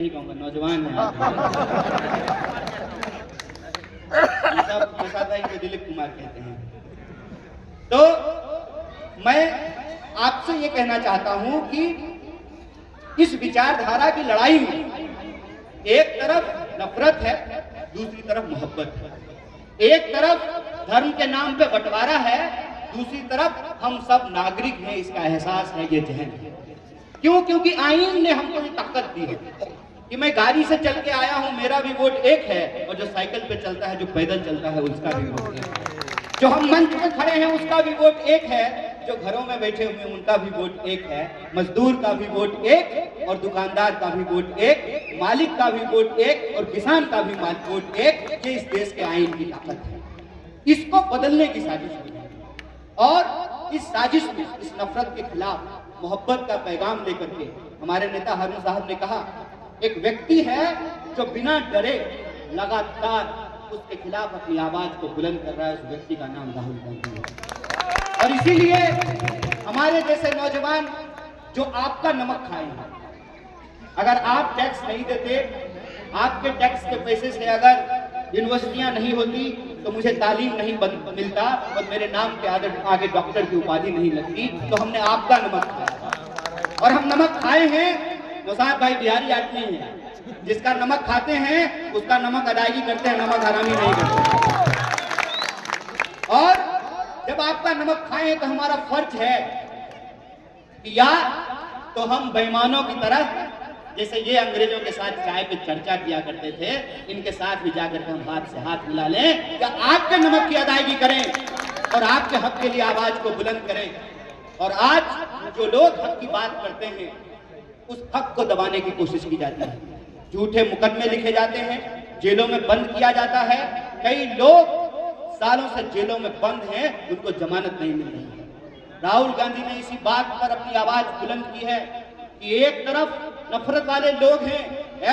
नहीं कहूँगा, नौजवान है सब प्रसाद भाई को दिलीप कुमार कहते हैं। तो मैं आपसे ये कहना चाहता हूं कि इस विचारधारा की लड़ाई में एक तरफ नफरत है, दूसरी तरफ मोहब्बत है। एक तरफ धर्म के नाम पे बंटवारा है, दूसरी तरफ हम सब नागरिक हैं, इसका एहसास है, ये जहन है। क्यों? क्योंकि आईन ने हमको ये ताकत दी है कि मैं गाड़ी से चल के आया हूं, मेरा भी वोट एक है, और जो साइकिल पे चलता है, जो पैदल चलता है, उसका भी वोट एक है। जो हम मंच पे खड़े हैं उसका भी वोट एक है, जो घरों में बैठे हुए हैं उनका भी वोट एक है, मजदूर का भी वोट एक, और दुकानदार का भी वोट एक, मालिक का भी वोट एक, और किसान का भी वोट एक। ये इस देश के आईन की ताकत है। इसको बदलने की साजिश हुई है, और इस साजिश में, इस नफरत के खिलाफ मोहब्बत का पैगाम लेकर के हमारे नेता हारून साहब ने कहा, एक व्यक्ति है जो बिना डरे लगातार उसके खिलाफ अपनी आवाज को बुलंद कर रहा है, उस व्यक्ति का नाम राहुल गांधी है। और इसीलिए हमारे जैसे नौजवान जो आपका नमक खाए हैं, अगर आप टैक्स नहीं देते, आपके टैक्स के पैसे से अगर यूनिवर्सिटियां नहीं होती, तो मुझे तालीम नहीं मिलता और मेरे नाम के आगे डॉक्टर की उपाधि नहीं लगती, तो हमने आपका नमक खाया। और हम नमक खाए हैं, मुसाद भाई बिहारी आदमी है, जिसका नमक खाते हैं उसका नमक अदायगी करते हैं, नमक हरामी नहीं करते। और जब आपका नमक खाएं तो हमारा फर्ज है कि या तो हम बेईमानों की तरह, जैसे ये अंग्रेजों के साथ चाय पे चर्चा किया करते थे, इनके साथ भी जाकर के हम हाथ से हाथ मिला लें, या आपके नमक की अदायगी करें और आपके हक के लिए आवाज को बुलंद करें। और आज जो लोग हक की बात करते हैं, उस हक को दबाने की कोशिश की जाती है, झूठे मुकदमे लिखे जाते हैं, जेलों में बंद किया जाता है। कई लोग सालों से जेलों में बंद हैं, उनको जमानत नहीं मिल रही है। राहुल गांधी ने इसी बात पर अपनी आवाज बुलंद की है कि एक तरफ नफरत वाले लोग हैं,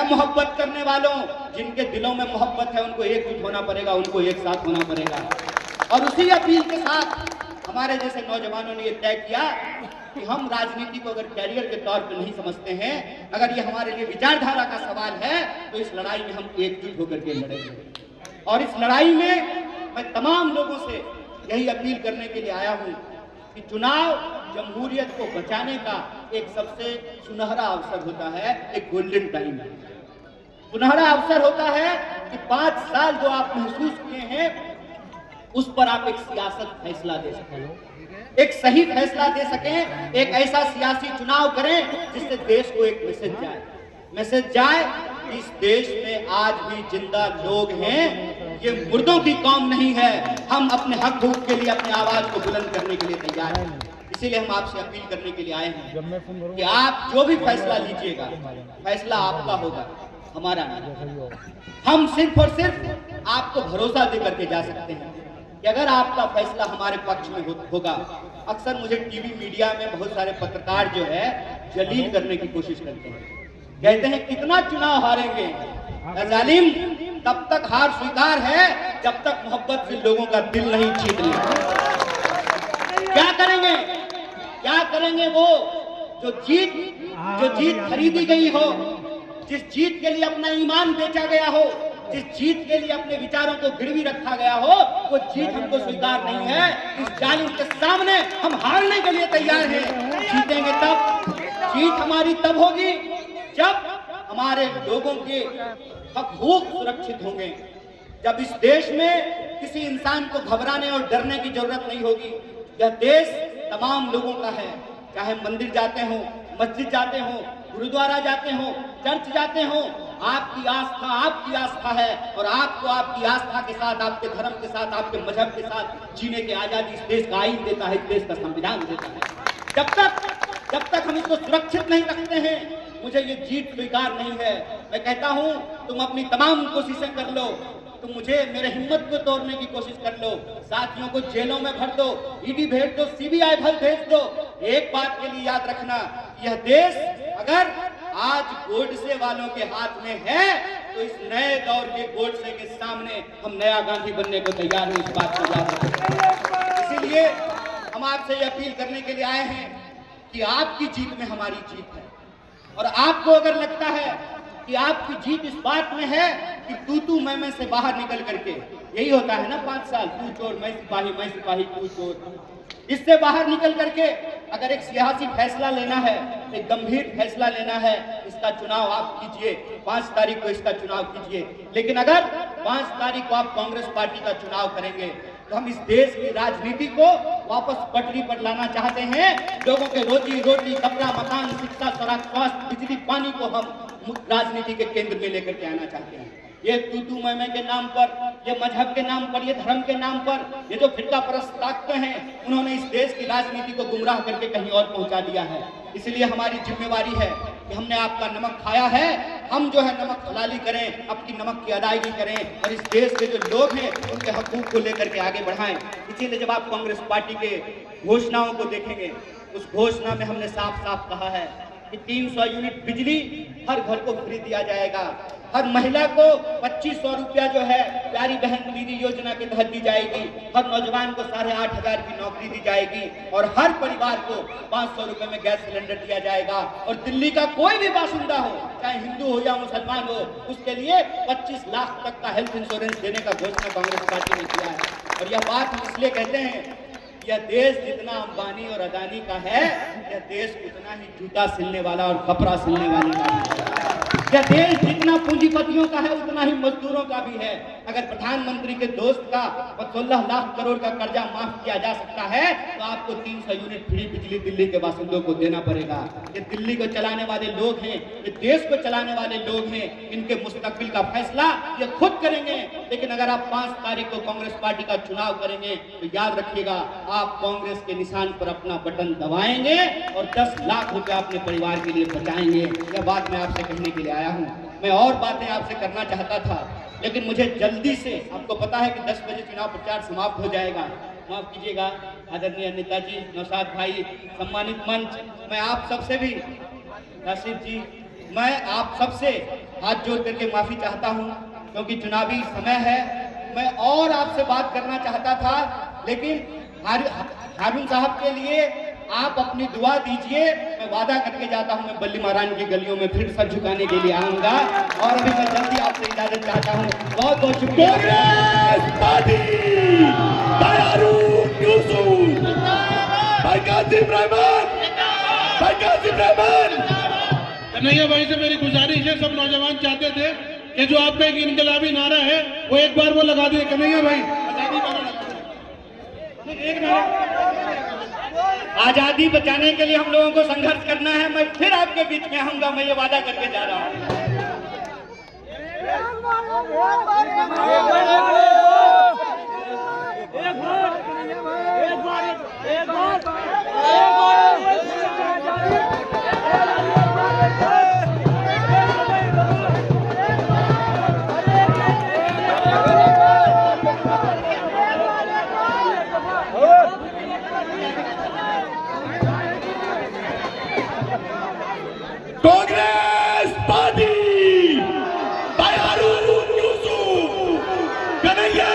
मोहब्बत करने वालों, जिनके दिलों में मोहब्बत है, उनको एकजुट होना पड़ेगा, उनको एक साथ होना पड़ेगा। और उसी अपील के साथ हमारे जैसे नौजवानों ने यह तय किया कि हम राजनीति को अगर कैरियर के तौर पर नहीं समझते हैं, अगर ये हमारे लिए विचारधारा का सवाल है, तो इस लड़ाई में हम एकजुट होकर के लड़ेंगे। और इस लड़ाई में मैं तमाम लोगों से यही अपील करने के लिए आया हूं कि चुनाव जमहूरियत को बचाने का एक सबसे सुनहरा अवसर होता है, एक गोल्डन टाइम है, सुनहरा अवसर होता है कि 5 साल जो आप महसूस किए हैं, उस पर आप एक सियासत फैसला दे सकें, एक सही फैसला दे सकें, एक ऐसा सियासी चुनाव करें जिससे देश को एक मैसेज जाए इस देश में आज भी जिंदा लोग हैं, ये मुर्दों की कौम नहीं है, हम अपने हक हकूक के लिए अपनी आवाज को बुलंद करने के लिए तैयार हैं। इसीलिए हम आपसे अपील करने के लिए आए हैं कि आप जो भी फैसला लीजिएगा, फैसला आपका होगा, हमारा नहीं। हम सिर्फ और सिर्फ आपको भरोसा दे करके जा सकते हैं कि अगर आपका फैसला हमारे पक्ष में होगा। अक्सर मुझे टीवी मीडिया में बहुत सारे पत्रकार जो है जलील करने की कोशिश करते हैं, कहते हैं कितना चुनाव हारेंगे, जालिम, तब तक हार स्वीकार है जब तक मोहब्बत से लोगों का दिल नहीं जीत लिया। क्या करेंगे वो जो जीत खरीदी गई हो, जिस जीत के लिए अपना ईमान बेचा गया हो, जिस जीत के लिए अपने विचारों को गिरवी रखा गया हो, वो जीत हमको स्वीकार नहीं है। इस जालिम के सामने हम हारने के लिए तैयार हैं। जीतेंगे तब, जीत हमारी तब होगी जब हमारे लोगों के हकूक सुरक्षित होंगे, जब इस देश में किसी इंसान को घबराने और डरने की जरूरत नहीं होगी। यह देश तमाम लोगों का है, चाहे मंदिर जाते हो, मस्जिद जाते हो, गुरुद्वारा जाते हो, चर्च जाते हो, आपकी आस्था है, और आपको आपकी आस्था के साथ, आपके धर्म के साथ, आपके मजहब के साथ जीने की आजादी इस देश का आईन देता है, इस देश का संविधान देता है। जब तक हम इसको सुरक्षित नहीं रखते हैं, मुझे ये जीत स्वीकार नहीं है। मैं कहता हूं तुम अपनी तमाम कोशिशें कर लो, तुम मुझे मेरे हिम्मत को तोड़ने की कोशिश कर लो, साथियों को जेलों में भर दो, ईडी भेज दो, सीबीआई भेज दो। एक बात के लिए याद रखना, यह देश अगर आज गोडसे वालों के हाथ में है, तो इस नए दौर के गोडसे के सामने हम नया गांधी बनने को तैयार हैं, इस बात को याद रखें। इसीलिए हम आपसे ये अपील करने के लिए आए हैं कि आपकी जीत में हमारी जीत है। और आपको अगर लगता है कि आपकी जीत इस बात में है कि तू मैं से बाहर निकल करके, यही होता है ना 5 साल, तू चोर मैं सिपाही तू चोर, इससे बाहर निकल करके अगर एक सियासी फैसला लेना है, एक गंभीर फैसला लेना है, इसका चुनाव आप कीजिए, 5 तारीख को इसका चुनाव कीजिए। लेकिन अगर 5 तारीख को आप कांग्रेस पार्टी का चुनाव करेंगे तो हम इस देश की राजनीति को वापस पटरी पर लाना चाहते हैं। लोगों के रोजी रोटी, कपड़ा, मकान, शिक्षा, स्वास्थ्य, बिजली, पानी को हम राजनीति के केंद्र में लेकर के आना चाहते हैं। ये तू मैं के नाम पर, ये मजहब के नाम पर, ये धर्म के नाम पर, ये जो फिरका परस्त ताकतें हैं, उन्होंने इस देश की राजनीति को गुमराह करके कहीं और पहुंचा दिया है। इसलिए हमारी जिम्मेवारी है कि हमने आपका नमक खाया है, हम जो है नमक हलाली करें, अपनी नमक की अदायगी करें और इस देश के जो लोग हैं उनके हकूक को लेकर के आगे बढ़ाएं। इसीलिए जब आप कांग्रेस पार्टी के घोषणाओं को देखेंगे, उस घोषणा में हमने साफ साफ कहा है कि 300 यूनिट बिजली हर घर को फ्री दिया जाएगा, हर महिला को 2500 रुपया जो है प्यारी बहन दीदी योजना के तहत दी जाएगी, हर नौजवान को 8500 की नौकरी दी जाएगी और हर परिवार को 500 रुपए में गैस सिलेंडर दिया जाएगा। और दिल्ली का कोई भी बासिंदा हो, चाहे हिंदू हो या मुसलमान हो, उसके लिए 25 लाख तक का हेल्थ इंश्योरेंस देने का घोषणा कांग्रेस पार्टी ने किया है। और यह बात हम इसलिए कहते हैं, यह देश जितना अंबानी और अदानी का है, यह देश उतना ही जूता सिलने वाला और कपड़ा सिलने वाले का भी है। यह देश जितना पूंजीपतियों का है उतना ही मजदूरों का भी है। अगर प्रधानमंत्री के दोस्त का 16 लाख करोड़ का कर्जा माफ किया जा सकता है तो आपको 300 यूनिट फ्री बिजली दिल्ली के बासिंदों को देना पड़ेगा। ये दिल्ली को चलाने वाले लोग हैं, ये देश को चलाने वाले लोग हैं, इनके मुस्तकबिल का फैसला ये खुद करेंगे। लेकिन अगर आप 5 तारीख को कांग्रेस पार्टी का चुनाव करेंगे तो याद रखिएगा, आप कांग्रेस के निशान पर अपना बटन दबाएंगे और 10 लाख रुपए अपने परिवार के लिए बचाएंगे। यह बात मैं आपसे कहने के लिए आया हूं। मैं और बातें आपसे करना चाहता था, लेकिन मुझे जल्दी से, आपको पता है कि 10 बजे चुनाव प्रचार समाप्त हो जाएगा, माफ कीजिएगा आदरणीय नेताजी, नौशाद भाई, सम्मानित मंच, मैं आप सबसे भी, राशिद जी, मैं आप सबसे हाथ जोड़ करके माफी चाहता हूं क्योंकि चुनावी समय है। मैं और आपसे बात करना चाहता था, लेकिन हारून साहब के लिए आप अपनी दुआ दीजिए। मैं वादा करके जाता हूं, मैं बल्ली महाराज की गलियों में फिर सर झुकाने के लिए आऊंगा। और अभी मैं जल्दी आपसे इजाजत चाहता हूं। बहुत बहुत शुक्रिया। कन्हैया भाई से मेरी गुजारिश है, सब नौजवान चाहते थे कि जो आपका एक इनकलाबी नारा है वो एक बार वो लगा दिए। कन्हैया भाई, आजादी बचाने के लिए हम लोगों को संघर्ष करना है। मैं फिर आपके बीच में आऊंगा, मैं ये वादा करके जा रहा हूं। कांग्रेस पार्टी, कन्हैया